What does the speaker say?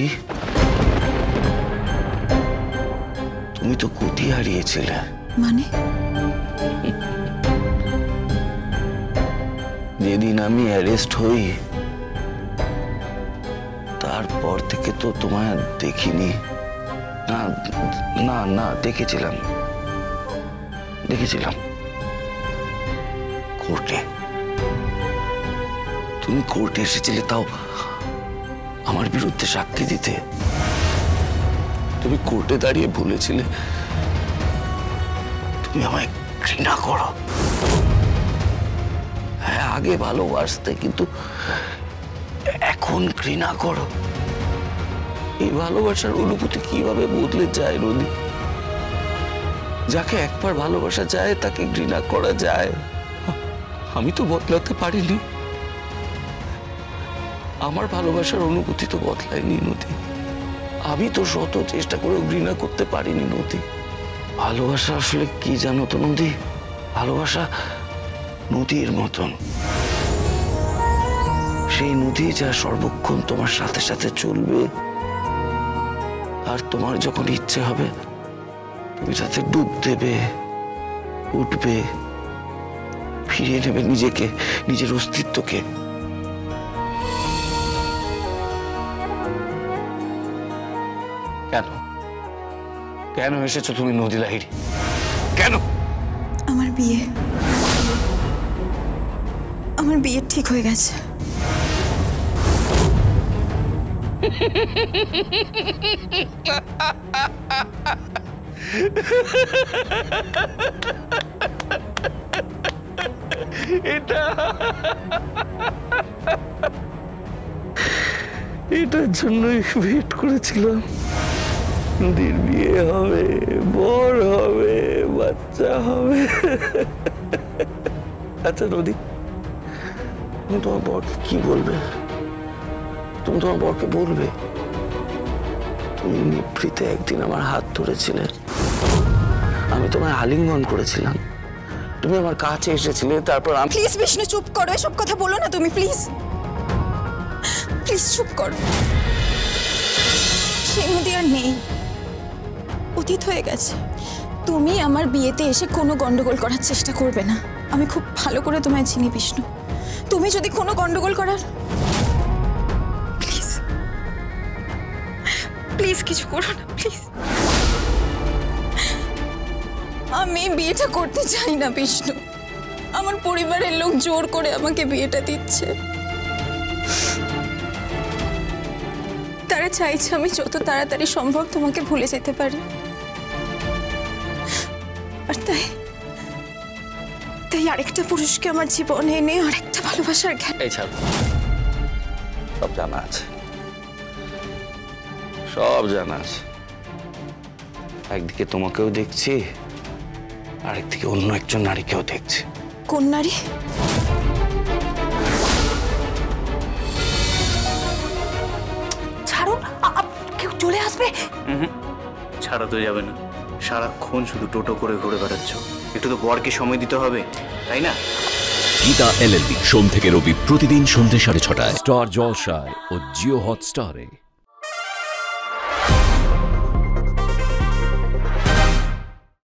নদী, তুমি তো গতি হারিয়েছিলে। মানে? যেদিন আমি অ্যারেস্ট হই তারপর থেকে তো তোমায় দেখিনি। না না না, দেখেছিলাম কোর্টে। তুমি কোর্টে এসেছিলে, তাও আমার বিরুদ্ধে সাক্ষী দিতে। তুমি কোর্টে দাঁড়িয়ে বলেছিলে তুমি আমায় ঘৃণা করো। হ্যাঁ, আগে ভালোবাসতে, কিন্তু এখন ঘৃণা করো। এই ভালোবাসার অনুভূতি কিভাবে বদলে যায় নদী? যাকে একবার ভালোবাসা যায় তাকে ঘৃণা করা যায়। আমি তো বদলাতে পারিনি, আমার ভালোবাসার অনুভূতি তো বদলায়নি নদী। আমি তো শত চেষ্টা করেও ঘৃণা করতে পারিনি নদী। ভালোবাসা আসলে কি জানো তো নদী? ভালোবাসা নদীর মতন, সেই নদী যা সর্বক্ষণ তোমার সাথে সাথে চলবে, আর তোমার যখন ইচ্ছে হবে তুমি তাতে ডুব দেবে, উঠবে, ফিরিয়ে নেবে নিজেকে, নিজের অস্তিত্বকে। কেন কেন এসেছো তুমি নদী লাহিড়ী? কেন? আমার বিয়ে ঠিক হয়ে গেছে। এটার জন্যই ওয়েট করেছিলাম। নদীর বিয়ে হবে, বর হবে, বাচ্চা হবে। আচ্ছা নদী, তুমি তোমার বরকে কি বলবে? তুমি তোমার বরকে বলবে তুমি নিভৃতে একদিন আমার হাত ধরেছিলে, আমি তোমায় আলিঙ্গন করেছিলাম, তুমি আমার কাছে এসেছিলে, তারপর আমি। প্লিজ বিষ্ণু, চুপ করো, এসব কথা বলো না তুমি, প্লিজ প্লিজ চুপ করো। সেই নদী আর নেই, অতীত হয়ে গেছে। তুমি আমার বিয়েতে এসে কোনো গন্ডগোল করার চেষ্টা করবে না। আমি খুব ভালো করে তোমায় চিনি বিষ্ণু, তুমি যদি কোনো গন্ডগোল করার, প্লিজ প্লিজ কিছু করো না প্লিজ। আমি বিয়েটা করতে চাই না বিষ্ণু, আমার পরিবারের লোক জোর করে আমাকে বিয়েটা দিচ্ছে। তারা চাইছে আমি যত তাড়াতাড়ি সম্ভব তোমাকে ভুলে যেতে পারি, আর তাই আরেকটা পুরুষকে আমার জীবনে এনে আরেকটা ভালোবাসার জ্ঞান। সব জানা আছে, সব জানা আছে। একদিকে তোমাকেও দেখছি, আরেকদিকে অন্য একজন নারীকেও দেখছি। কোন নারী? ছাড়ুন, কেউ চলে আসবে। ছাড়া তো যাবে না, সারাক্ষণ শুধু টোটো করে ঘুরে বেড়াচ্ছ, একটু তো বরকে সময় দিতে হবে, তাই না? গীতা LLB সোম থেকে রবি প্রতিদিন সন্ধ্যে 6:30টায় স্টার জলসায় ও জিও হটস্টারে।